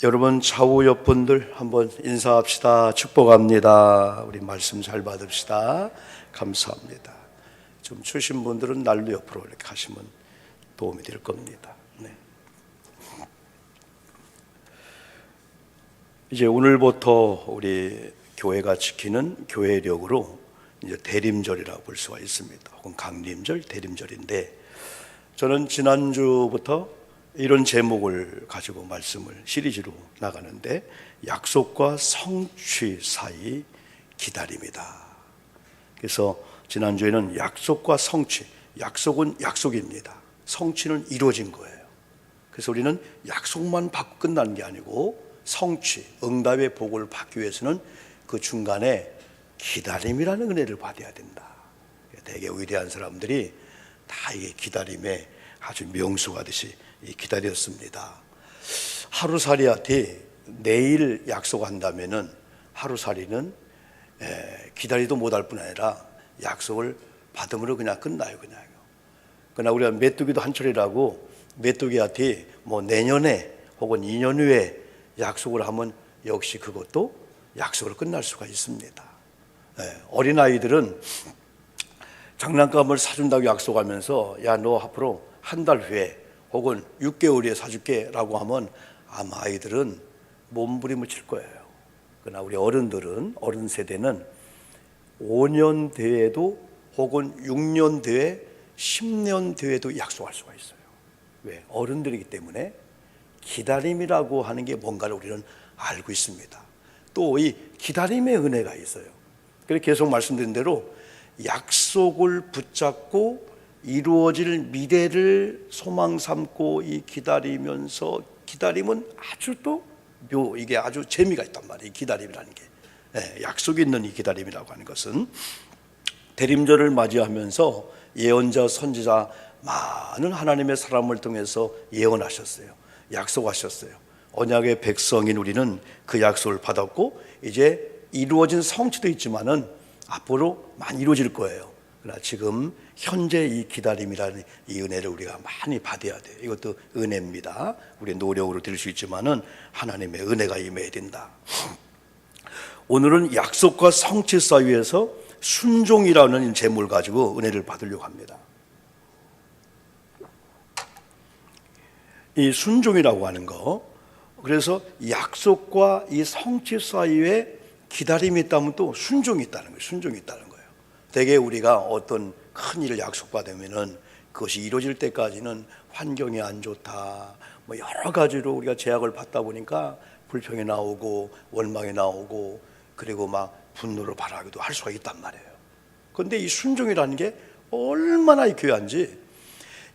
여러분 좌우 옆분들 한번 인사합시다. 축복합니다. 우리 말씀 잘 받읍시다. 감사합니다. 좀 추신 분들은 날로 옆으로 이렇게 하시면 도움이 될 겁니다. 네. 이제 오늘부터 우리 교회가 지키는 교회력으로 이제 대림절이라고 볼 수가 있습니다. 혹은 강림절, 대림절인데 저는 지난주부터 이런 제목을 가지고 말씀을 시리즈로 나가는데 약속과 성취 사이 기다림이다. 그래서 지난주에는 약속과 성취, 약속은 약속입니다. 성취는 이루어진 거예요. 그래서 우리는 약속만 받고 끝나는 게 아니고 성취, 응답의 복을 받기 위해서는 그 중간에 기다림이라는 은혜를 받아야 된다. 되게 위대한 사람들이 다 이 기다림에 아주 명수하듯이 기다렸습니다. 하루살이한테 내일 약속한다면은 하루살이는 기다리도 못할 뿐 아니라 약속을 받음으로 그냥 끝나요. 그러나 우리가 메뚜기도 한철이라고 메뚜기한테 뭐 내년에 혹은 2년 후에 약속을 하면 역시 그것도 약속으로 끝날 수가 있습니다. 어린아이들은 장난감을 사준다고 약속하면서 야, 너 앞으로 한 달 후에 혹은 6개월 후에 사줄게 라고 하면 아마 아이들은 몸부림을 칠 거예요. 그러나 우리 어른들은, 어른 세대는 5년 뒤에도 혹은 6년 뒤에 10년 뒤에도 약속할 수가 있어요. 왜? 어른들이기 때문에 기다림이라고 하는 게 뭔가를 우리는 알고 있습니다. 또 이 기다림의 은혜가 있어요. 그래서 계속 말씀드린 대로 약속을 붙잡고 이루어질 미래를 소망 삼고 이 기다리면서 기다림은 아주 또 이게 아주 재미가 있단 말이에요. 이 기다림이라는 게 약속이 있는 이 기다림이라고 하는 것은 대림절을 맞이하면서 예언자 선지자 많은 하나님의 사람을 통해서 예언하셨어요. 약속하셨어요. 언약의 백성인 우리는 그 약속을 받았고 이제 이루어진 성취도 있지만은 앞으로 많이 이루어질 거예요. 그러나 지금 현재 이 기다림이라는 이 은혜를 우리가 많이 받아야 돼요. 이것도 은혜입니다. 우리의 노력으로 될 수 있지만은 하나님의 은혜가 임해야 된다. 오늘은 약속과 성취 사이에서 순종이라는 제목을 가지고 은혜를 받으려고 합니다. 이 순종이라고 하는 거, 그래서 약속과 이 성취 사이에 기다림이 있다면 또 순종이 있다는 거예요. 순종이 있다는 거예요. 대개 우리가 어떤 큰 일을 약속받으면은 그것이 이루어질 때까지는 환경이 안 좋다, 뭐 여러 가지로 우리가 제약을 받다 보니까 불평이 나오고 원망이 나오고 그리고 막 분노를 발하기도 할 수가 있단 말이에요. 그런데 이 순종이라는 게 얼마나 귀한지,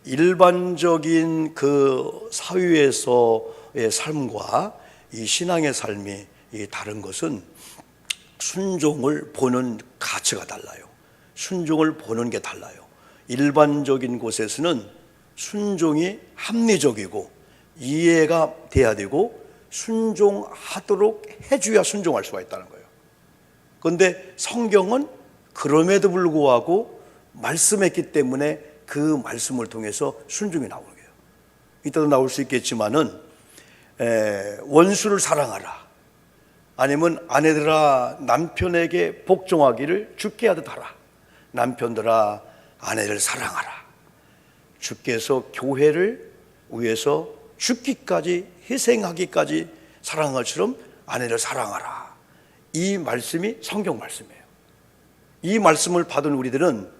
일반적인 그 사회에서의 삶과 이 신앙의 삶이 다른 것은 순종을 보는 가치가 달라요. 순종을 보는 게 달라요. 일반적인 곳에서는 순종이 합리적이고 이해가 돼야 되고 순종하도록 해줘야 순종할 수가 있다는 거예요. 그런데 성경은 그럼에도 불구하고 말씀했기 때문에 그 말씀을 통해서 순종이 나오는 거예요. 이따도 나올 수 있겠지만은 원수를 사랑하라, 아니면 아내들아 남편에게 복종하기를 주께 하듯 하라, 남편들아 아내를 사랑하라, 주께서 교회를 위해서 죽기까지 희생하기까지 사랑한 것처럼 아내를 사랑하라. 이 말씀이 성경 말씀이에요. 이 말씀을 받은 우리들은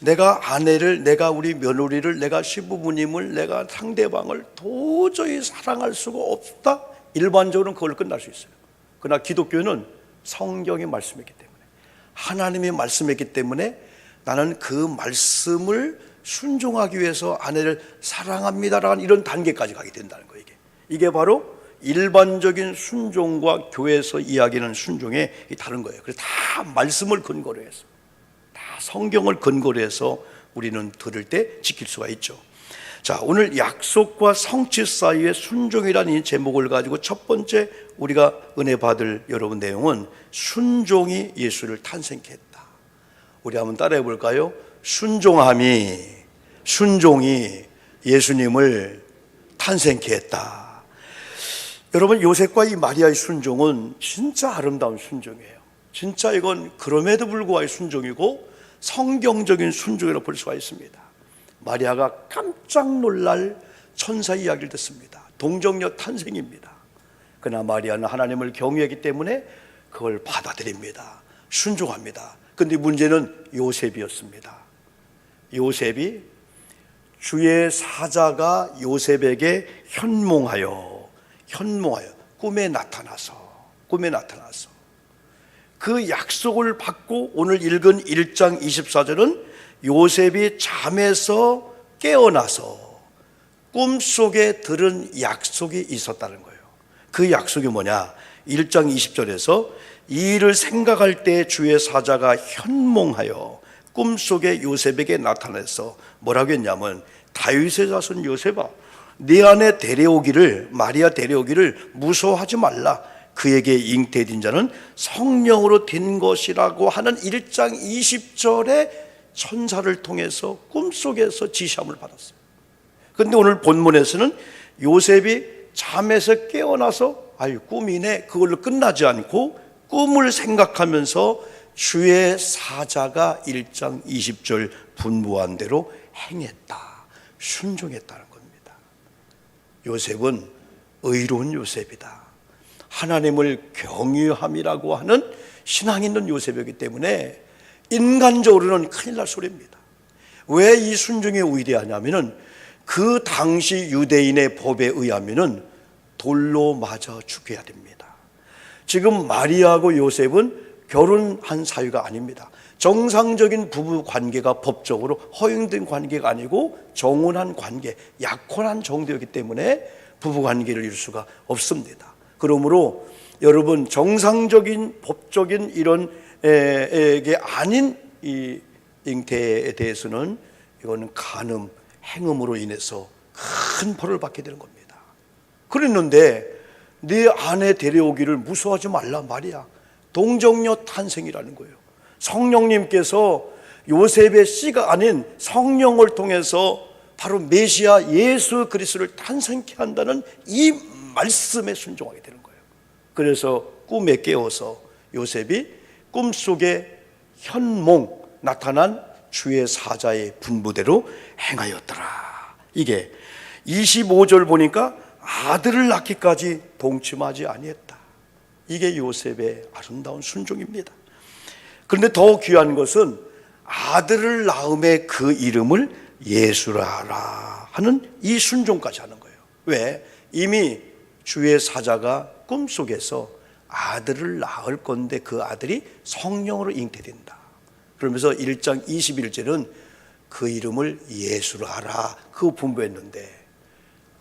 내가 아내를, 내가 우리 며느리를, 내가 시부모님을, 내가 상대방을 도저히 사랑할 수가 없다, 일반적으로는 그걸 끝날 수 있어요. 그러나 기독교는 성경의 말씀이기 때문에, 하나님의 말씀이기 때문에 나는 그 말씀을 순종하기 위해서 아내를 사랑합니다라는 이런 단계까지 가게 된다는 거예요. 이게 바로 일반적인 순종과 교회에서 이야기하는 순종의 다른 거예요. 그래서 다 말씀을 근거로 해서, 다 성경을 근거로 해서 우리는 들을 때 지킬 수가 있죠. 자, 오늘 약속과 성취 사이의 순종이라는 이 제목을 가지고 첫 번째 우리가 은혜 받을 여러분 내용은 순종이 예수를 탄생케 했다. 우리 한번 따라해 볼까요? 순종이 예수님을 탄생케 했다. 여러분, 요셉과 이 마리아의 순종은 진짜 아름다운 순종이에요. 진짜 이건 그럼에도 불구하고 순종이고 성경적인 순종이라고 볼 수가 있습니다. 마리아가 깜짝 놀랄 천사 이야기를 듣습니다. 동정녀 탄생입니다. 그러나 마리아는 하나님을 경외하기 때문에 그걸 받아들입니다. 순종합니다. 그런데 문제는 요셉이었습니다. 요셉이, 주의 사자가 요셉에게 현몽하여 꿈에 나타나서 그 약속을 받고 오늘 읽은 1장 24절은 요셉이 잠에서 깨어나서 꿈속에 들은 약속이 있었다는 거예요. 그 약속이 뭐냐? 1장 20절에서 이 일을 생각할 때 주의 사자가 현몽하여 꿈속에 요셉에게 나타나서 뭐라고 했냐면, 다윗의 자손 요셉아, 네 안에 마리아 데려오기를 무서워하지 말라. 그에게 잉태된 자는 성령으로 된 것이라고 하는 1장 20절에 천사를 통해서 꿈속에서 지시함을 받았어요. 그런데 오늘 본문에서는 요셉이 잠에서 깨어나서 꿈이네, 그걸로 끝나지 않고 꿈을 생각하면서 주의 사자가 1장 20절 분부한 대로 행했다, 순종했다는 겁니다. 요셉은 의로운 요셉이다. 하나님을 경외함이라고 하는 신앙 있는 요셉이기 때문에 인간적으로는 큰일 날 소리입니다. 왜 이 순종이 위대하냐면은 그 당시 유대인의 법에 의하면은 돌로 맞아 죽여야 됩니다. 지금 마리아하고 요셉은 결혼한 사유가 아닙니다. 정상적인 부부 관계가 법적으로 허용된 관계가 아니고 정혼한 관계, 약혼한 정도였기 때문에 부부 관계를 이룰 수가 없습니다. 그러므로 여러분, 정상적인 법적인 이런 게 아닌 이 잉태에 대해서는 이거는 간음, 행음으로 인해서 큰 벌을 받게 되는 겁니다. 그랬는데 네 아내 데려오기를 무서워하지 말라 말이야. 동정녀 탄생이라는 거예요. 성령님께서 요셉의 씨가 아닌 성령을 통해서 바로 메시아 예수 그리스도를 탄생케 한다는 이 말씀에 순종하게 되는 거예요. 그래서 꿈에 깨어서 요셉이 꿈속에 현몽 나타난 주의 사자의 분부대로 행하였더라. 이게 25절 보니까 아들을 낳기까지 동침하지 아니했다. 이게 요셉의 아름다운 순종입니다. 그런데 더 귀한 것은 아들을 낳음에 그 이름을 예수라라 하는 이 순종까지 하는 거예요. 왜? 이미 주의 사자가 꿈속에서 아들을 낳을 건데 그 아들이 성령으로 잉태된다. 그러면서 1장 21절은 그 이름을 예수라라 그 분부했는데,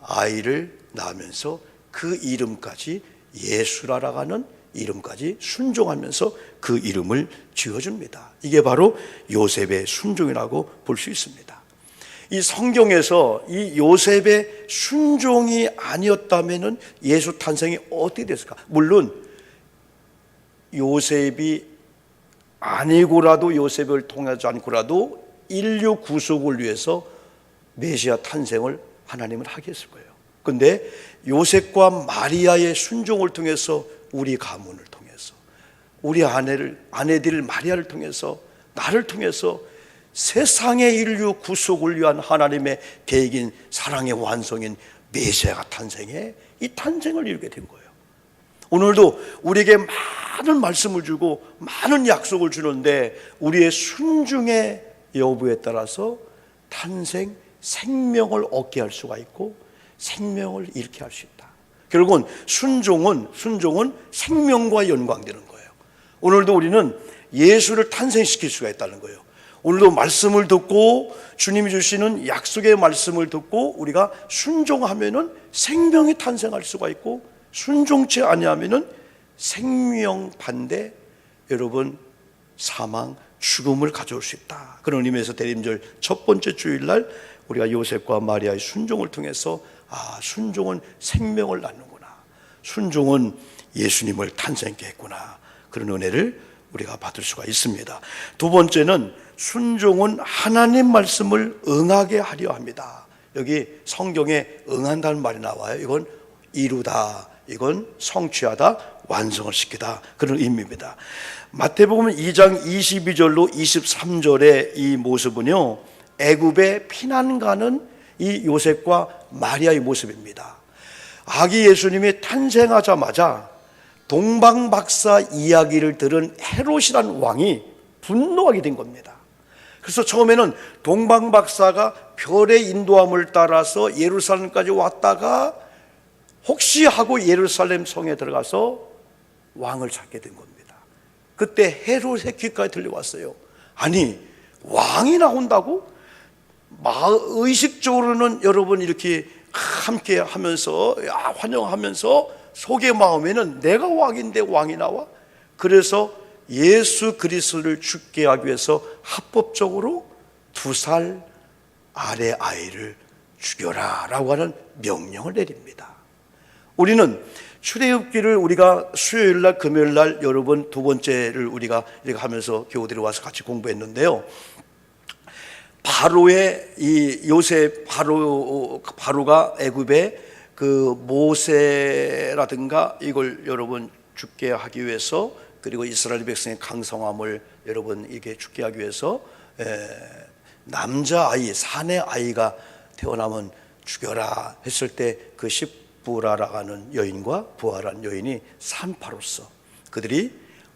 아이를 낳으면서 그 이름까지 예수라라고 하는 이름까지 순종하면서 그 이름을 지어줍니다. 이게 바로 요셉의 순종이라고 볼 수 있습니다. 이 성경에서 이 요셉의 순종이 아니었다면 예수 탄생이 어떻게 됐을까? 물론 요셉이 아니고라도, 요셉을 통하지 않고라도 인류 구속을 위해서 메시아 탄생을 하나님은 하게 했을 거예요. 그런데 요셉과 마리아의 순종을 통해서, 우리 가문을 통해서, 우리 아내들 마리아를 통해서, 나를 통해서 세상의 인류 구속을 위한 하나님의 계획인 사랑의 완성인 메시아가 탄생해 이 탄생을 이루게 된 거예요. 오늘도 우리에게 많은 말씀을 주고 많은 약속을 주는데 우리의 순종의 여부에 따라서 탄생, 생명을 얻게 할 수가 있고 생명을 잃게 할 수 있다. 결국은 순종은 생명과 연관되는 거예요. 오늘도 우리는 예수를 탄생시킬 수가 있다는 거예요. 오늘도 말씀을 듣고 주님이 주시는 약속의 말씀을 듣고 우리가 순종하면은 생명이 탄생할 수가 있고, 순종치 아니하면은 생명 반대, 여러분, 사망, 죽음을 가져올 수 있다. 그런 의미에서 대림절 첫 번째 주일날 우리가 요셉과 마리아의 순종을 통해서 순종은 생명을 낳는구나, 순종은 예수님을 탄생케 했구나, 그런 은혜를 우리가 받을 수가 있습니다. 두 번째는 순종은 하나님 말씀을 응하게 하려 합니다. 여기 성경에 응한다는 말이 나와요. 이건 이루다, 이건 성취하다, 완성을 시키다, 그런 의미입니다. 마태복음 2장 22절로 23절의 이 모습은요, 애굽에 피난 가는 이 요셉과 마리아의 모습입니다. 아기 예수님이 탄생하자마자 동방박사 이야기를 들은 헤롯이라는 왕이 분노하게 된 겁니다. 그래서 처음에는 동방박사가 별의 인도함을 따라서 예루살렘까지 왔다가 혹시 하고 예루살렘 성에 들어가서 왕을 찾게 된 겁니다. 그때 헤롯의 귀까지 들려왔어요. 아니, 왕이 나온다고? 의식적으로는 여러분 이렇게 함께 하면서 환영하면서 속의 마음에는 내가 왕인데 왕이 나와? 그래서 예수 그리스도를 죽게 하기 위해서 합법적으로 2살 아래 아이를 죽여라 라고 하는 명령을 내립니다. 우리는 출애굽기를 우리가 수요일날 금요일날 여러분 두 번째를 우리가 이렇게 하면서 교우들이 와서 같이 공부했는데요, 바로의 이 요셉 바로가 애굽에 그 모세라든가 이걸 여러분 죽게 하기 위해서, 그리고 이스라엘 백성의 강성함을 여러분 이게 죽게 하기 위해서 남자아이, 사내 아이가 태어나면 죽여라 했을 때 그 십부라라고 하는 여인과 부하라는 여인이 산파로서 그들이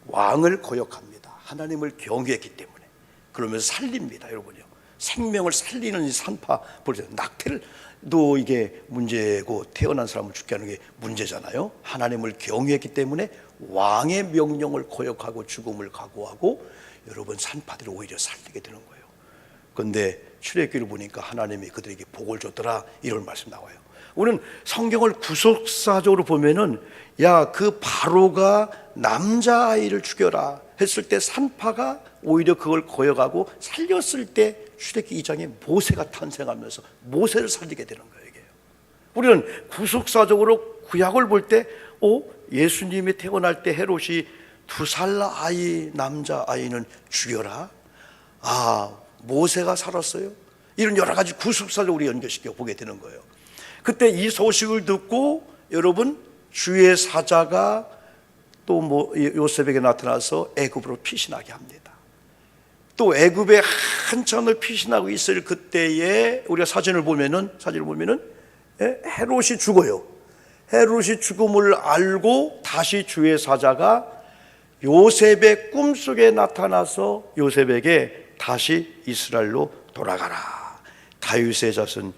왕을 거역합니다. 하나님을 경외했기 때문에. 그러면서 살립니다. 여러분요, 생명을 살리는 이 산파, 낙태도 이게 문제고 태어난 사람을 죽게 하는 게 문제잖아요. 하나님을 경외했기 때문에 왕의 명령을 거역하고 죽음을 각오하고 여러분 산파들이 오히려 살리게 되는 거예요. 그런데 출애굽기를 보니까 하나님이 그들에게 복을 줬더라, 이런 말씀 나와요. 우리는 성경을 구속사적으로 보면은 그 바로가 남자아이를 죽여라 했을 때 산파가 오히려 그걸 거역하고 살렸을 때 출애굽기 2장에 모세가 탄생하면서 모세를 살리게 되는 거예요. 이게 우리는 구속사적으로 구약을 볼 때 예수님이 태어날 때 헤롯이 2살 아이, 남자아이는 죽여라, 모세가 살았어요, 이런 여러 가지 구속사적으로 우리 연결시켜 보게 되는 거예요. 그때 이 소식을 듣고 여러분 주의 사자가 또 요셉에게 나타나서 애굽으로 피신하게 합니다. 또 애굽에 한참을 피신하고 있을 그때에 우리가 사진을 보면은 헤롯이 죽어요. 헤롯이 죽음을 알고 다시 주의 사자가 요셉의 꿈속에 나타나서 요셉에게 다시 이스라엘로 돌아가라, 다윗의 자손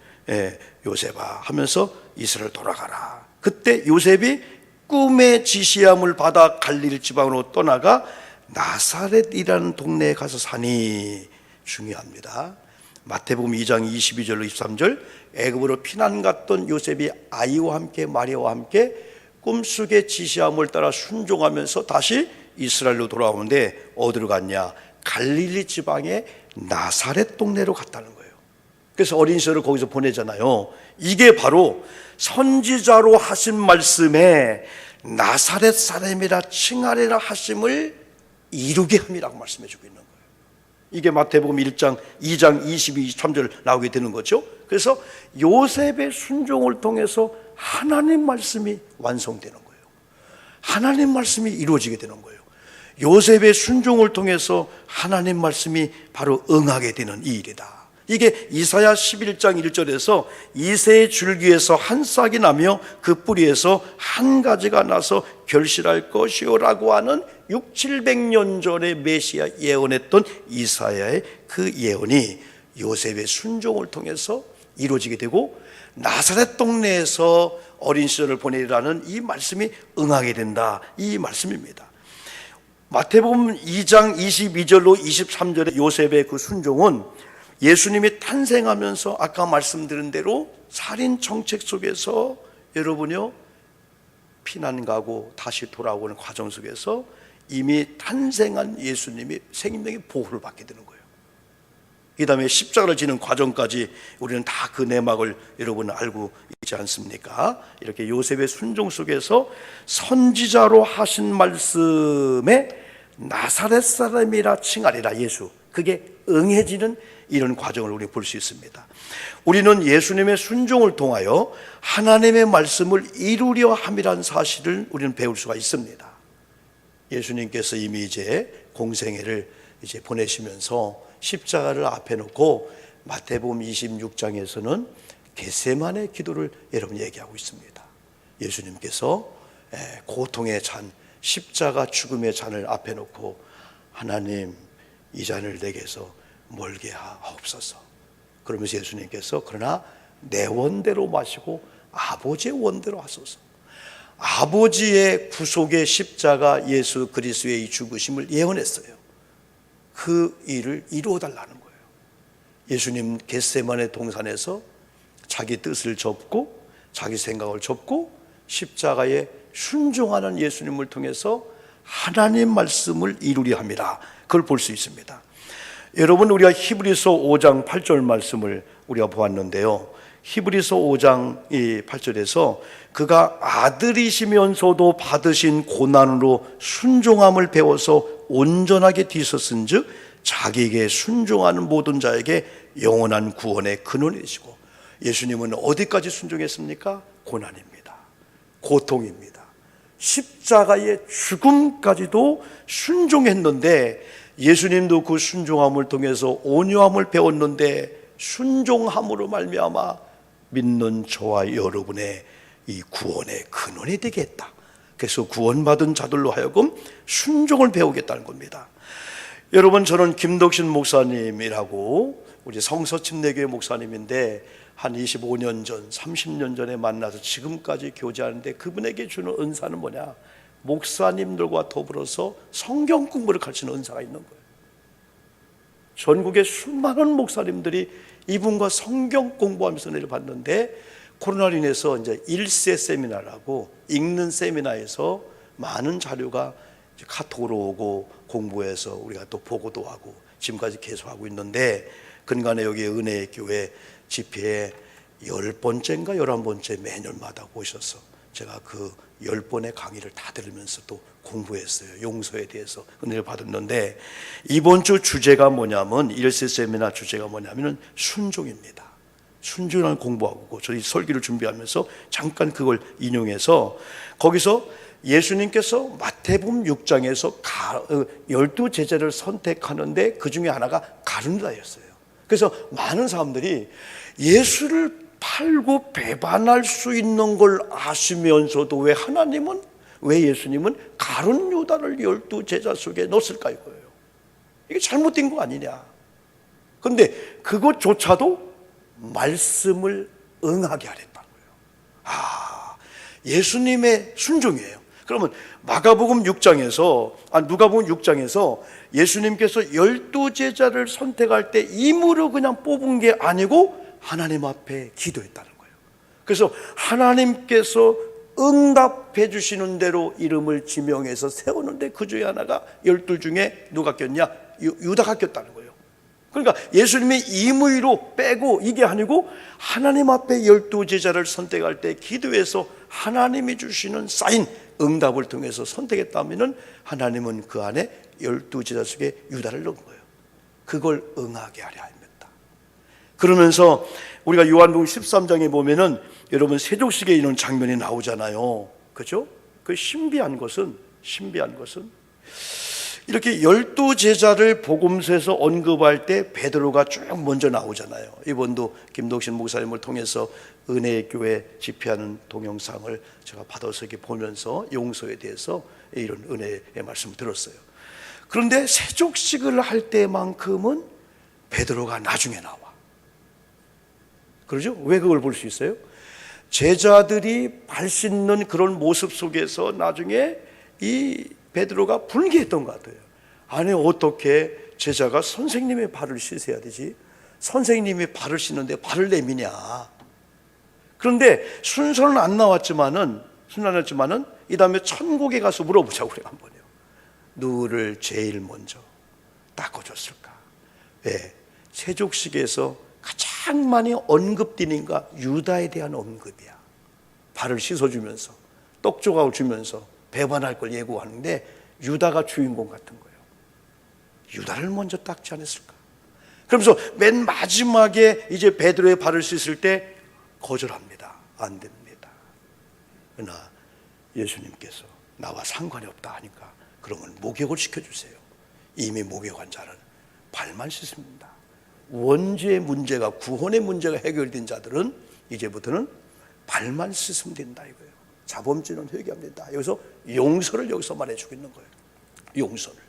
요셉아 하면서 이스라엘 돌아가라. 그때 요셉이 꿈의 지시함을 받아 갈릴리 지방으로 떠나가 나사렛이라는 동네에 가서 사니, 중요합니다. 마태복음 2장 22절로 23절, 애굽으로 피난 갔던 요셉이 아이와 함께 마리아와 함께 꿈속의 지시함을 따라 순종하면서 다시 이스라엘로 돌아오는데 어디로 갔냐? 갈릴리 지방의 나사렛 동네로 갔다는 거예요. 그래서 어린 시절을 거기서 보내잖아요. 이게 바로 선지자로 하신 말씀에 나사렛 사람이라 칭하리라 하심을 이루게 함이라고 말씀해 주고 있는 거예요. 이게 마태복음 2장 22, 23절 나오게 되는 거죠. 그래서 요셉의 순종을 통해서 하나님 말씀이 완성되는 거예요. 하나님 말씀이 이루어지게 되는 거예요. 요셉의 순종을 통해서 하나님 말씀이 바로 응하게 되는 이 일이다. 이게 이사야 11장 1절에서 이새의 줄기에서 한 싹이 나며 그 뿌리에서 한 가지가 나서 결실할 것이요라고 하는 600~700년 전에 메시아 예언했던 이사야의 그 예언이 요셉의 순종을 통해서 이루어지게 되고 나사렛 동네에서 어린 시절을 보내라는 이 말씀이 응하게 된다, 이 말씀입니다. 마태복음 2장 22절로 23절의 요셉의 그 순종은 예수님이 탄생하면서 아까 말씀드린 대로 살인 정책 속에서 여러분요 피난 가고 다시 돌아오는 과정 속에서 이미 탄생한 예수님이 생명의 보호를 받게 되는 거예요. 그 다음에 십자가를 지는 과정까지 우리는 다 그 내막을 여러분 알고 있지 않습니까? 이렇게 요셉의 순종 속에서 선지자로 하신 말씀에 나사렛 사람이라 칭하리라, 예수, 그게 응해지는 이런 과정을 우리 볼 수 있습니다. 우리는 예수님의 순종을 통하여 하나님의 말씀을 이루려 함이라는 사실을 우리는 배울 수가 있습니다. 예수님께서 이미 이제 공생애를 이제 보내시면서 십자가를 앞에 놓고 마태복음 26장에서는 겟세마네 기도를 여러분 얘기하고 있습니다. 예수님께서 고통의 잔, 십자가 죽음의 잔을 앞에 놓고 하나님 이 잔을 내게서 멀게 하옵소서. 그러면서 예수님께서 그러나 내 원대로 마시고 아버지의 원대로 하소서. 아버지의 구속의 십자가 예수 그리스도의 이 죽으심을 예언했어요. 그 일을 이루어달라는 거예요. 예수님 겟세마네 동산에서 자기 뜻을 접고 자기 생각을 접고 십자가에 순종하는 예수님을 통해서 하나님 말씀을 이루려 합니다. 그걸 볼 수 있습니다. 여러분, 우리가 히브리서 5장 8절 말씀을 우리가 보았는데요, 히브리서 5장 8절에서 그가 아들이시면서도 받으신 고난으로 순종함을 배워서 온전하게 뒤섰은 즉 자기에게 순종하는 모든 자에게 영원한 구원의 근원이시고, 예수님은 어디까지 순종했습니까? 고난입니다. 고통입니다. 십자가의 죽음까지도 순종했는데, 예수님도 그 순종함을 통해서 온유함을 배웠는데, 순종함으로 말미암아 믿는 저와 여러분의 이 구원의 근원이 되겠다. 그래서 구원받은 자들로 하여금 순종을 배우겠다는 겁니다. 여러분, 저는 김덕신 목사님이라고 우리 성서침례교회 목사님인데 한 25년 전, 30년 전에 만나서 지금까지 교제하는데 그분에게 주는 은사는 뭐냐? 목사님들과 더불어서 성경 공부를 가르치는 은사가 있는 거예요. 전국의 수많은 목사님들이 이분과 성경 공부하면서 은혜를 받는데, 코로나로 인해서 이제 1세 세미나라고 읽는 세미나에서 많은 자료가 카톡으로 오고 공부해서 우리가 또 보고도 하고 지금까지 계속하고 있는데, 근간에 여기 은혜의 교회 집회에 10번째인가 11번째 매년마다 오셔서 제가 그 10번의 강의를 다 들으면서 또 공부했어요. 용서에 대해서 은혜를 받았는데, 이번 주 주제가 뭐냐면, 1세 세미나 주제가 뭐냐면 순종입니다. 순종을 공부하고, 저희 설교를 준비하면서 잠깐 그걸 인용해서, 거기서 예수님께서 마태복음 6장에서 12제자를 선택하는데 그 중에 하나가 가룟유다였어요. 그래서 많은 사람들이 예수를 팔고 배반할 수 있는 걸 아시면서도 왜 예수님은 가룟유다를 12제자 속에 넣었을까 이거예요. 이게 잘못된 거 아니냐. 그런데 그것조차도 말씀을 응하게 하랬다는 거예요. 예수님의 순종이에요. 그러면 누가복음 6장에서 예수님께서 12제자를 선택할 때 임으로 그냥 뽑은 게 아니고 하나님 앞에 기도했다는 거예요. 그래서 하나님께서 응답해 주시는 대로 이름을 지명해서 세우는데 그 중에 하나가 12 중에 누가 꼈냐? 유다가 꼈다는 거예요. 그러니까 예수님의 임의로 빼고 이게 아니고 하나님 앞에 12제자를 선택할 때 기도해서 하나님이 주시는 사인, 응답을 통해서 선택했다면 하나님은 그 안에 12제자 속에 유다를 넣은 거예요. 그걸 응하게 하려 합니다. 그러면서 우리가 요한복음 13장에 보면은 여러분 세족식에 이런 장면이 나오잖아요. 그죠? 그 신비한 것은 이렇게 12제자를 복음서에서 언급할 때 베드로가 쭉 먼저 나오잖아요. 이번도 김덕신 목사님을 통해서 은혜의 교회 집회하는 동영상을 제가 받아서 이렇게 보면서 용서에 대해서 이런 은혜의 말씀을 들었어요. 그런데 세족식을 할 때만큼은 베드로가 나중에 나와. 그러죠? 왜 그걸 볼 수 있어요? 제자들이 발 씻는 그런 모습 속에서 나중에 이 베드로가 분개했던 것 같아요. 아니 어떻게 제자가 선생님의 발을 씻어야 되지? 선생님이 발을 씻는데 발을 내미냐? 그런데 순서는 안 나왔지만은 이 다음에 천국에 가서 물어보자고 그래요. 한 번요. 누구를 제일 먼저 닦아줬을까? 왜? 세족식에서 가장 많이 언급되는가 유다에 대한 언급이야. 발을 씻어주면서 떡 조각을 주면서 배반할 걸 예고하는데 유다가 주인공 같은 거예요. 유다를 먼저 닦지 않았을까? 그러면서 맨 마지막에 이제 베드로의 발을 씻을 때 거절합니다. 안 됩니다. 그러나 예수님께서 나와 상관이 없다 하니까 그러면 목욕을 시켜주세요. 이미 목욕한 자는 발만 씻습니다. 원죄의 문제가, 구원의 문제가 해결된 자들은 이제부터는 발만 씻으면 된다 이거예요. 자범죄는 회개합니다. 여기서 용서를 여기서 말해주고 있는 거예요. 용서를.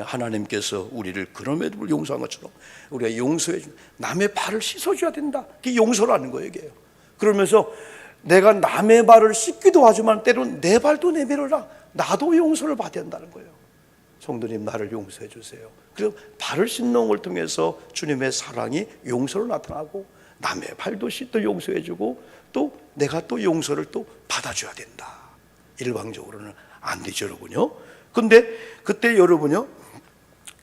하나님께서 우리를 그럼에도 용서한 것처럼 우리가 용서해 주, 남의 발을 씻어줘야 된다. 그게 용서라는 거예요, 이게요. 그러면서 내가 남의 발을 씻기도 하지만 때로는 내 발도 내밀어라. 나도 용서를 받아야 한다는 거예요. 성도님, 나를 용서해 주세요. 그래서 발을 씻는 걸 통해서 주님의 사랑이 용서로 나타나고 남의 발도 또 용서해 주고 또 내가 또 용서를 또 받아줘야 된다. 일방적으로는 안 되죠, 여러분요. 근데 그때 여러분요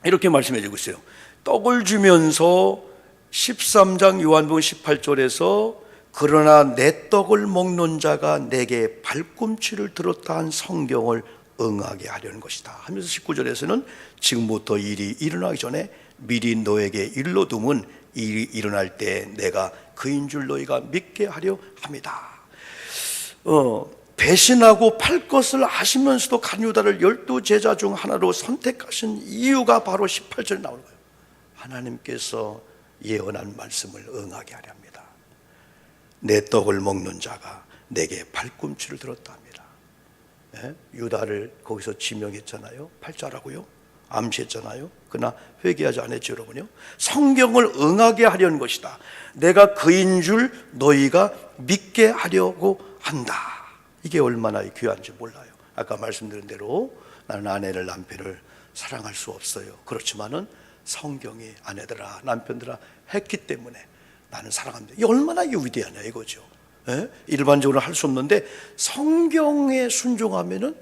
이렇게 말씀해 주고 있어요. 떡을 주면서 13장 요한복음 18절에서 그러나 내 떡을 먹는 자가 내게 발꿈치를 들었다 한 성경을 응하게 하려는 것이다 하면서 19절에서는 지금부터 일이 일어나기 전에 미리 너에게 일러두면 일이 일어날 때 내가 그인 줄 너희가 믿게 하려 합니다. 배신하고 팔 것을 아시면서도 간 유다를 12제자 중 하나로 선택하신 이유가 바로 18절에 나오는 거예요. 하나님께서 예언한 말씀을 응하게 하려 합니다. 내 떡을 먹는 자가 내게 발꿈치를 들었다 합니다. 유다를 거기서 지명했잖아요. 팔자라고요. 암시했잖아요. 그러나 회개하지 않았죠, 여러분요. 성경을 응하게 하려는 것이다. 내가 그인 줄 너희가 믿게 하려고 한다. 이게 얼마나 귀한지 몰라요. 아까 말씀드린 대로 나는 아내를, 남편을 사랑할 수 없어요. 그렇지만은 성경이 아내들아, 남편들아 했기 때문에 나는 사랑합니다. 이게 얼마나 위대하냐 이거죠. 일반적으로 할 수 없는데 성경에 순종하면은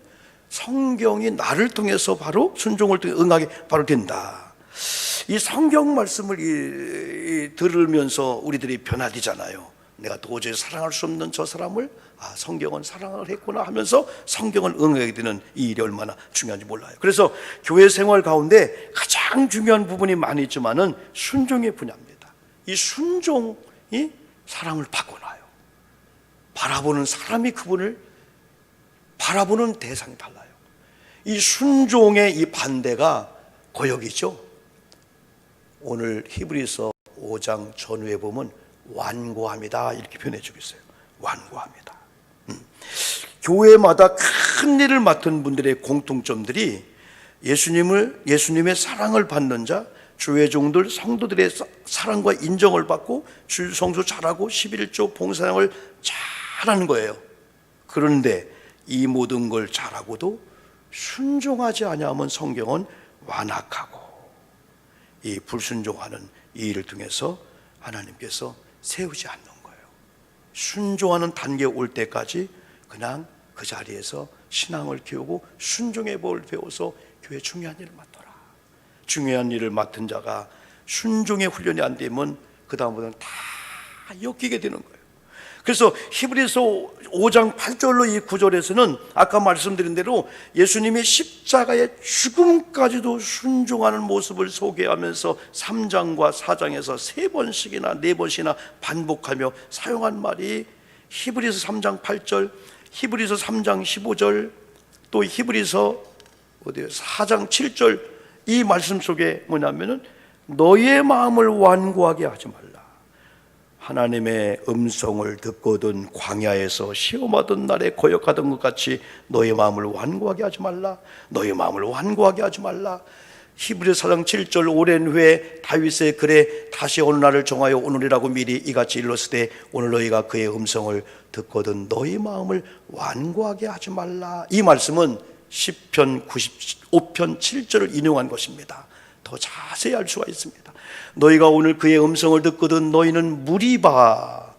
성경이 나를 통해서 바로 순종을 통해 응하게 바로 된다. 이 성경 말씀을 들으면서 우리들이 변화되잖아요. 내가 도저히 사랑할 수 없는 저 사람을 성경은 사랑을 했구나 하면서 성경을 응하게 되는 이 일이 얼마나 중요한지 몰라요. 그래서 교회 생활 가운데 가장 중요한 부분이 많이 있지만은 순종의 분야입니다. 이 순종이 사람을 바꿔놔요. 바라보는 사람이 그분을 바라보는 대상이 달라요. 이 순종의 이 반대가 거역이죠. 오늘 히브리서 5장 전후에 보면 완고합니다 이렇게 표현해주고 있어요. 완고합니다. 교회마다 큰 일을 맡은 분들의 공통점들이 예수님의 사랑을 받는 자, 주의 종들, 성도들의 사랑과 인정을 받고 주 성수 잘하고 11조 봉사량을 잘하는 거예요. 그런데 이 모든 걸 잘하고도 순종하지 아니하면 성경은 완악하고, 이 불순종하는 이 일을 통해서 하나님께서 세우지 않는 거예요. 순종하는 단계에 올 때까지 그냥 그 자리에서 신앙을 키우고 순종의 법을 배워서 교회 중요한 일을 맡아라. 중요한 일을 맡은 자가 순종의 훈련이 안 되면 그 다음부터는 다 엮이게 되는 거예요. 그래서 히브리서 5장 8절로 이 9절에서는 아까 말씀드린 대로 예수님이 십자가의 죽음까지도 순종하는 모습을 소개하면서 3장과 4장에서 3번씩이나 4번씩이나 반복하며 사용한 말이 히브리서 3장 8절, 히브리서 3장 15절, 또 히브리서 4장 7절, 이 말씀 속에 뭐냐면은 너의 마음을 완고하게 하지 말라. 하나님의 음성을 듣거든 광야에서 시험하던 날에 거역하던 것 같이 너의 마음을 완고하게 하지 말라. 너의 마음을 완고하게 하지 말라. 히브리서 4장 7절 오랜 후에 다윗의 글에 다시 어느 날을 정하여 오늘이라고 미리 이같이 일렀으되 오늘 너희가 그의 음성을 듣거든 너의 마음을 완고하게 하지 말라. 이 말씀은 시편 95편 7절을 인용한 것입니다. 더 자세히 알 수가 있습니다. 너희가 오늘 그의 음성을 듣거든 너희는 무리바와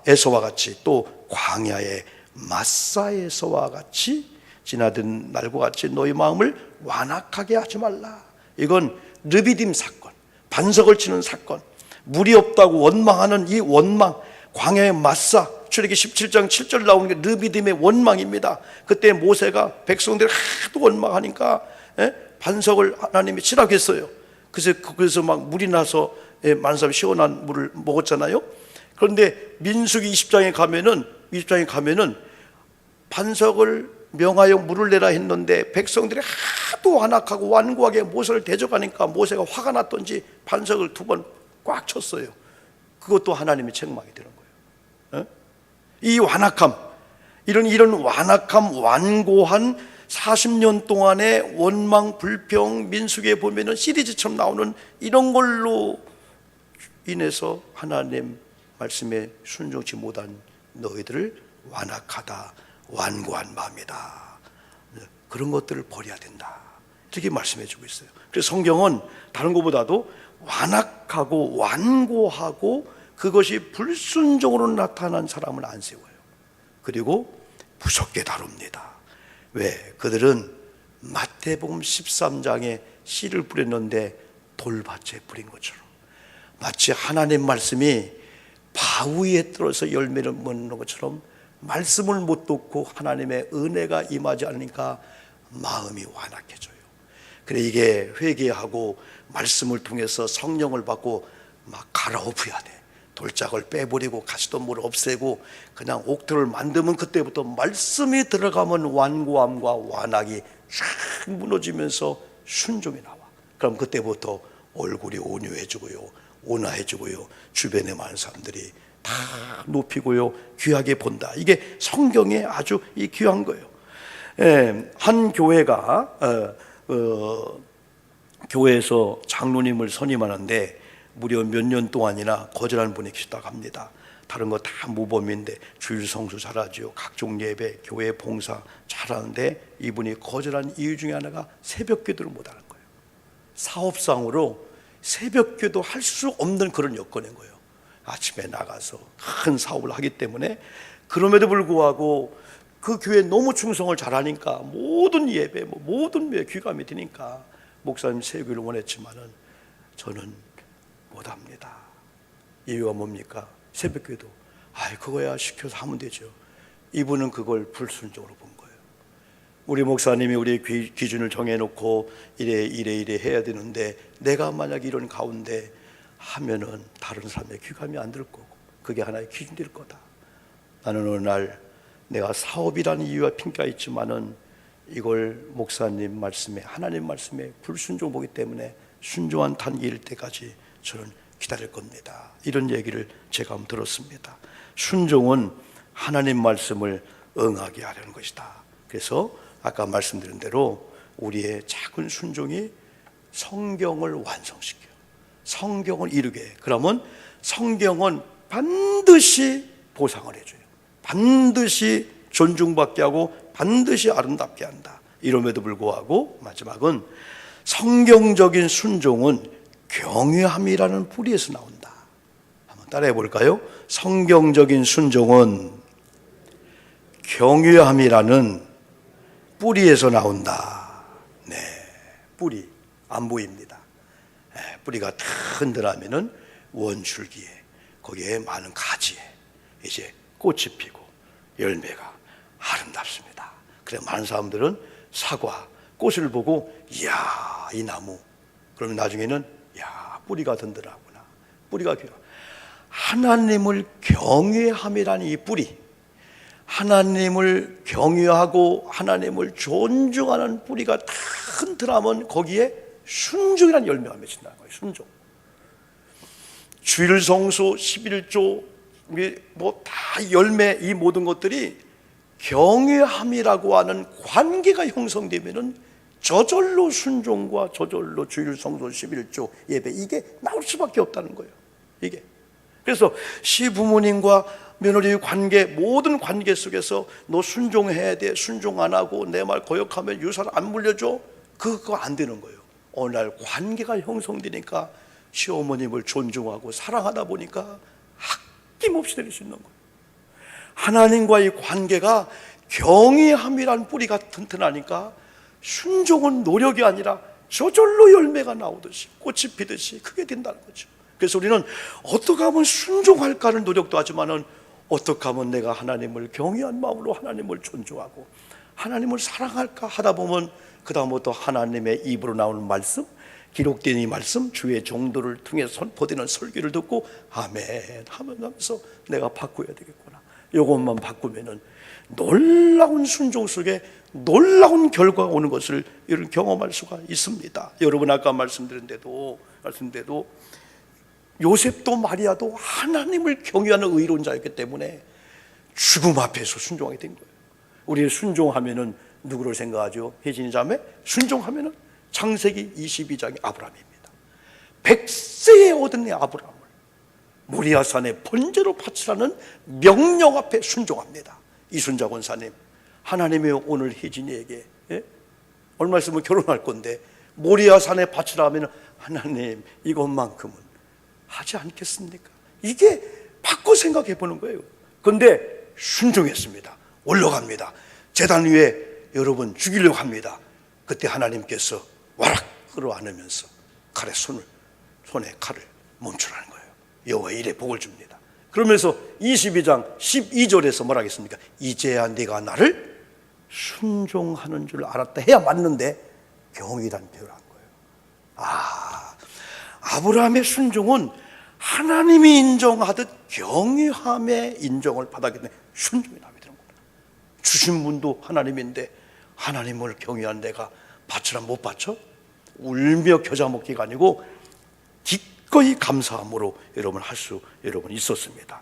에서와 같이 또 광야의 마사에서와 같이 지나던 날과 같이 너희 마음을 완악하게 하지 말라. 이건 르비딤 사건, 반석을 치는 사건, 물이 없다고 원망하는 이 원망, 광야의 마사, 출애기 17장 7절 나오는 게 르비딤의 원망입니다. 그때 모세가 백성들이 하도 원망하니까 반석을 하나님이 치라고 했어요. 그래서 막 물이 나서 많은 사람이 시원한 물을 먹었잖아요. 그런데 민수기 20장에 가면은 반석을 명하여 물을 내라 했는데 백성들이 하도 완악하고 완고하게 모세를 대적하니까 모세가 화가 났던지 반석을 2번 꽉 쳤어요. 그것도 하나님의 책망이 되는 거예요. 이 완악함, 이런 완악함, 완고한 40년 동안의 원망, 불평, 민수기에 보면은 시리즈처럼 나오는 이런 걸로 인해서 하나님 말씀에 순종치 못한 너희들을 완악하다, 완고한 마음이다, 그런 것들을 버려야 된다, 이렇게 말씀해 주고 있어요. 그래서 성경은 다른 것보다도 완악하고 완고하고 그것이 불순종으로 나타난 사람을 안 세워요. 그리고 무섭게 다룹니다. 왜? 그들은 마태복음 13장에 씨를 뿌렸는데 돌밭에 뿌린 것처럼, 마치 하나님 말씀이 바위에 떨어서 열매를 맺는 것처럼 말씀을 못 듣고 하나님의 은혜가 임하지 않으니까 마음이 완악해져요. 그래, 이게 회개하고 말씀을 통해서 성령을 받고 막 갈아엎어야 돼. 돌짝을 빼버리고 가시덤불을 없애고 그냥 옥토를 만들면 그때부터 말씀이 들어가면 완고함과 완악이 싹 무너지면서 순종이 나와. 그럼 그때부터 얼굴이 온유해지고요, 온화해지고요, 주변에 많은 사람들이 다 높이고요, 귀하게 본다. 이게 성경에 아주 이 귀한 거예요. 한 교회가 교회에서 장로님을 선임하는데 무려 몇 년 동안이나 거절한 분이 계시다고 합니다. 다른 거 다 모범인데 주일 성수 잘하죠, 각종 예배, 교회 봉사 잘하는데 이분이 거절한 이유 중에 하나가 새벽 기도를 못하는 거예요. 사업상으로 새벽 기도 할 수 없는 그런 여건인 거예요. 아침에 나가서 큰 사업을 하기 때문에. 그럼에도 불구하고 그 교회에 너무 충성을 잘하니까 모든 예배, 모든 귀감이 되니까 목사님 세우기를 원했지만은 저는 못합니다. 이유가 뭡니까? 새벽 기도, 그거야 시켜서 하면 되죠. 이분은 그걸 불순종으로 본 거예요. 우리 목사님이 우리 기준을 정해놓고 이래 해야 되는데 내가 만약 이런 가운데 하면은 다른 사람의 귀감이 안 들 거고 그게 하나의 기준이 될 거다. 나는 어느 날 내가 사업이라는 이유와 핑계가 있지만은 이걸 목사님 말씀에, 하나님 말씀에 불순종 보기 때문에 순종한 단계일 때까지 저는 기다릴 겁니다. 이런 얘기를 제가 한번 들었습니다. 순종은 하나님 말씀을 응하게 하려는 것이다. 그래서 아까 말씀드린 대로 우리의 작은 순종이 성경을 완성시켜요. 성경을 이루게. 그러면 성경은 반드시 보상을 해줘요. 반드시 존중받게 하고 반드시 아름답게 한다. 이럼에도 불구하고 마지막은 성경적인 순종은 경외함이라는 뿌리에서 나온다. 한번 따라해 볼까요? 성경적인 순종은 경외함이라는 뿌리에서 나온다. 네, 뿌리 안 보입니다. 뿌리가 탁 흔들하면은 원줄기에, 거기에 많은 가지에 이제 꽃이 피고 열매가 아름답습니다. 그래, 많은 사람들은 사과 꽃을 보고 이야 이 나무, 그러면 나중에는 야 뿌리가 든든하구나, 뿌리가 귀하. 하나님을 경외함이라는 이 뿌리, 하나님을 경외하고 하나님을 존중하는 뿌리가 다 흔들하면 거기에 순종이라는 열매가 맺힌다는 거예요. 순종. 주일 성수 11조 다 열매, 이 모든 것들이 경외함이라고 하는 관계가 형성되면은 저절로 순종과 저절로 주일 성수 11조 예배, 이게 나올 수밖에 없다는 거예요. 이게. 그래서 시부모님과 며느리의 관계, 모든 관계 속에서 너 순종해야 돼, 순종 안 하고 내 말 거역하면 유산 안 물려줘, 그거 안 되는 거예요. 어느 날 관계가 형성되니까 시어머님을 존중하고 사랑하다 보니까 아낌없이 드릴 수 있는 거예요. 하나님과의 관계가 경외함이란 뿌리가 튼튼하니까 순종은 노력이 아니라 저절로 열매가 나오듯이 꽃이 피듯이 크게 된다는 거죠. 그래서 우리는 어떻게 하면 순종할까를 노력도 하지만은 어떻게 하면 내가 하나님을 경외한 마음으로 하나님을 존중하고 하나님을 사랑할까 하다 보면 그 다음부터 하나님의 입으로 나오는 말씀, 기록된 이 말씀, 주의 종도를 통해 선포되는 설교를 듣고 아멘 하면서 내가 바꿔야 되겠구나. 이것만 바꾸면은 놀라운 순종 속에 놀라운 결과가 오는 것을 여러분 경험할 수가 있습니다. 여러분 아까 말씀드린데도 요셉도 마리아도 하나님을 경외하는 의론자였기 때문에 죽음 앞에서 순종하게 된 거예요. 우리 순종하면은 누구를 생각하죠? 혜진이 자매? 순종하면은 창세기 22장의 아브라함입니다. 100세에 얻은 아브라함을 모리아산에 번제로 바치라는 명령 앞에 순종합니다. 이순자 권사님, 하나님이 오늘 혜진이에게 얼마 있으면 결혼할 건데 모리아산에 바치라 하면 하나님 이것만큼은 하지 않겠습니까? 이게 바꿔 생각해 보는 거예요. 그런데 순종했습니다. 올라갑니다. 제단 위에 여러분 죽이려고 합니다. 그때 하나님께서 와락 끌어안으면서 손에 칼을 멈추라는 거예요. 여호와의 일에 복을 줍니다. 그러면서 22장 12절에서 뭐라 하겠습니까? 이제야 네가 나를 순종하는 줄 알았다 해야 맞는데 경이란 표현을 한 거예요. 아브라함의 순종은 하나님이 인정하듯 경외함의 인정을 받았기 때문에 순종이 나게 되는 겁니다. 주신 분도 하나님인데 하나님을 경외한 내가 바치라 못 바쳐? 울며 겨자 먹기가 아니고 기꺼이 감사함으로 여러분 할 수 있었습니다.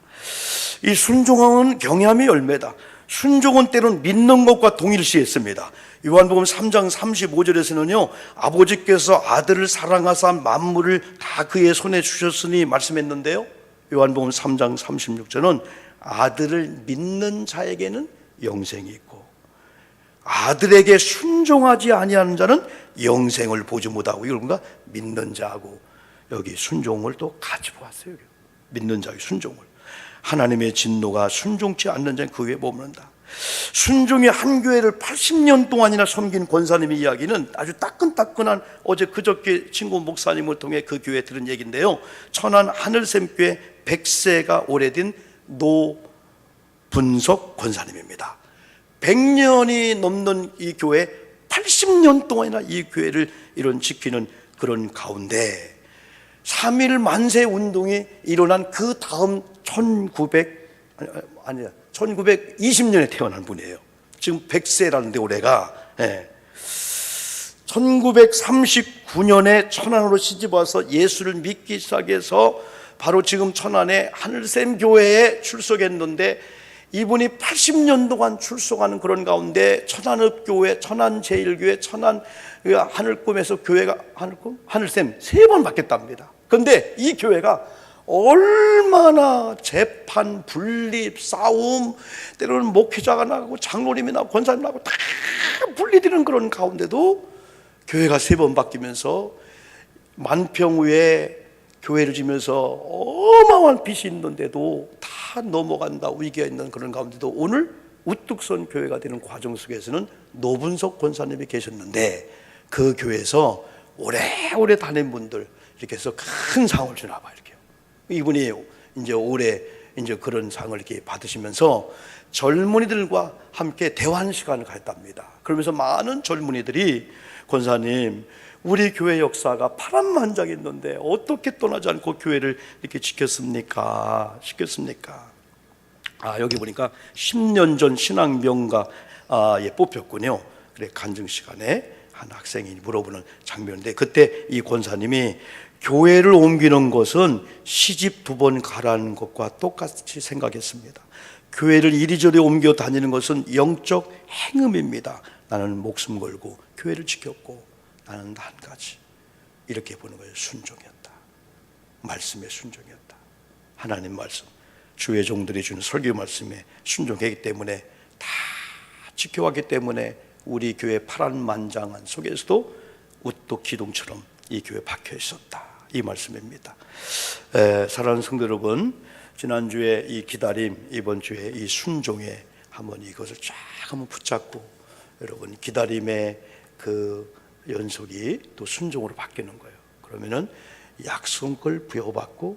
이 순종은 경외함의 열매다. 순종은 때론 믿는 것과 동일시했습니다. 요한복음 3장 35절에서는요 아버지께서 아들을 사랑하사 만물을 다 그의 손에 주셨으니 말씀했는데요, 요한복음 3장 36절은 아들을 믿는 자에게는 영생이 있고 아들에게 순종하지 아니하는 자는 영생을 보지 못하고, 이런가 믿는 자하고 여기 순종을 또 같이 보았어요. 믿는 자의 순종을. 하나님의 진노가 순종치 않는 자는 그 위에 머무른다. 순종이 한 교회를 80년 동안이나 섬긴 권사님의 이야기는 아주 따끈따끈한, 어제 그저께 친구 목사님을 통해 그 교회에 들은 얘기인데요, 천안 하늘샘교회 100세가 오래된 노분석 권사님입니다. 100년이 넘는 이 교회, 80년 동안이나 이 교회를 이런 지키는 그런 가운데 3.1 만세 운동이 일어난 그 다음 1920년에 태어난 분이에요. 지금 100세라는데 올해가 1939년에 천안으로 시집와서 예수를 믿기 시작해서 바로 지금 천안의 하늘샘 교회에 출석했는데, 이분이 80년 동안 출석하는 그런 가운데 천안읍교회, 천안제일교회, 천안 하늘꿈에서 교회가 하늘샘 3번 바뀌었답니다. 그런데 이 교회가 얼마나 재판, 분립, 싸움, 때로는 목회자가 나가고 장로님이 나가고 권사님 나가고 다 분리되는 그런 가운데도 교회가 3번 바뀌면서 만평후에 교회를 지면서 어마어마한 빚이 있는데도 다 넘어간다, 위기가 있는 그런 가운데도 오늘 우뚝 선 교회가 되는 과정 속에서는 노분석 권사님이 계셨는데, 그 교회에서 오래오래 다닌 분들 이렇게 해서 큰 상을 주나 봐요. 이렇게 이분이 이제 올해 이제 그런 상을 이렇게 받으시면서 젊은이들과 함께 대화하는 시간을 가졌답니다. 그러면서 많은 젊은이들이 권사님, 우리 교회 역사가 파란만장했는데 어떻게 떠나지 않고 교회를 이렇게 지켰습니까? 여기 보니까 10년 전 신앙 명가에 뽑혔군요. 그래, 간증 시간에 한 학생이 물어보는 장면인데, 그때 이 권사님이 교회를 옮기는 것은 시집 2번 가라는 것과 똑같이 생각했습니다. 교회를 이리저리 옮겨 다니는 것은 영적 행음입니다. 나는 목숨 걸고 교회를 지켰고 나는 한 가지, 이렇게 보는 거예요. 순종이었다. 말씀에 순종이었다. 하나님 말씀, 주의 종들이 주는 설교 말씀에 순종했기 때문에, 다 지켜왔기 때문에 우리 교회 파란만장한 속에서도 우뚝 기둥처럼 이 교회에 박혀 있었다, 이 말씀입니다. 사랑하는 성도 여러분, 지난주에 이 기다림, 이번 주에 이 순종에 한번 이것을 쫙 한번 붙잡고, 여러분 기다림의 그 연속이 또 순종으로 바뀌는 거예요. 그러면은 약속을 부여받고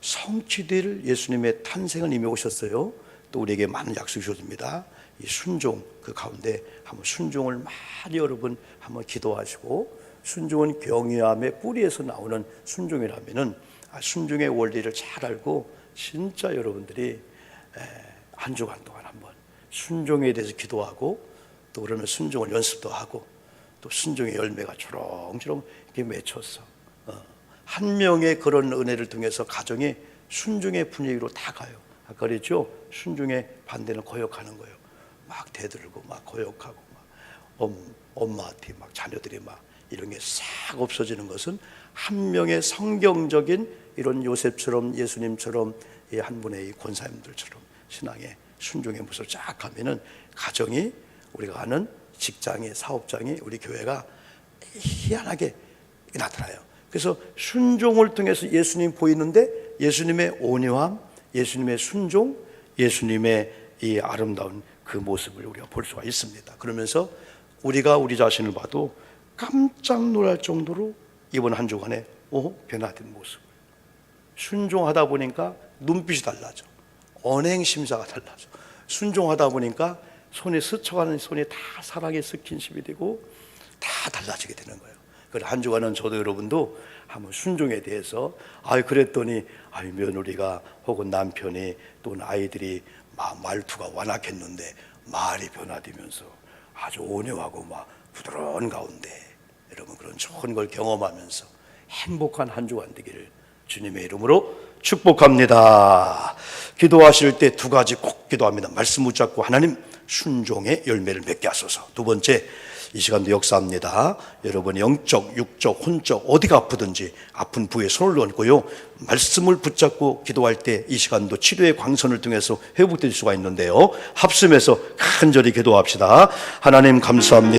성취될 예수님의 탄생을 이미 오셨어요. 또 우리에게 많은 약속을 주셨습니다. 이 순종 그 가운데 한번 순종을 많이 여러분 한번 기도하시고, 순종은 경외함의 뿌리에서 나오는 순종이라면은 순종의 원리를 잘 알고 진짜 여러분들이 한 주간 동안 한번 순종에 대해서 기도하고, 또 그러면 순종을 연습도 하고, 또 순종의 열매가 초롱초롱 이렇게 맺혀서 한 명의 그런 은혜를 통해서 가정이 순종의 분위기로 다 가요. 아까 그랬죠? 순종의 반대는 거역하는 거예요. 막 대들고 막 거역하고 막 엄마한테 막 자녀들이 막 이런 게 싹 없어지는 것은 한 명의 성경적인 이런 요셉처럼 예수님처럼 한 분의 이 권사님들처럼 신앙의 순종의 모습을 쫙 하면은 가정이, 우리가 아는 직장이, 사업장이, 우리 교회가 희한하게 나타나요. 그래서 순종을 통해서 예수님 보이는데 예수님의 온유함, 예수님의 순종, 예수님의 이 아름다운 그 모습을 우리가 볼 수가 있습니다. 그러면서 우리가 우리 자신을 봐도 깜짝 놀랄 정도로 이번 한 주간에 변화된 모습. 순종하다 보니까 눈빛이 달라져. 언행 심사가 달라져. 순종하다 보니까 손에 스쳐가는 손이 다 사랑의 스킨십이 되고 다 달라지게 되는 거예요. 그래서 한 주간은 저도 여러분도 한번 순종에 대해서 그랬더니 며느리가 혹은 남편이 또는 아이들이 말투가 완악했는데 말이 변화되면서 아주 온유하고 막 부드러운 가운데 여러분 그런 좋은 걸 경험하면서 행복한 한 주간 되기를 주님의 이름으로 축복합니다. 기도하실 때 두 가지 꼭 기도합니다. 말씀 붙잡고 하나님 순종의 열매를 맺게 하소서. 두 번째, 이 시간도 역사합니다. 여러분 영적, 육적, 혼적 어디가 아프든지 아픈 부위에 손을 얹고요, 말씀을 붙잡고 기도할 때 이 시간도 치료의 광선을 통해서 회복될 수가 있는데요, 합심해서 간절히 기도합시다. 하나님 감사합니다.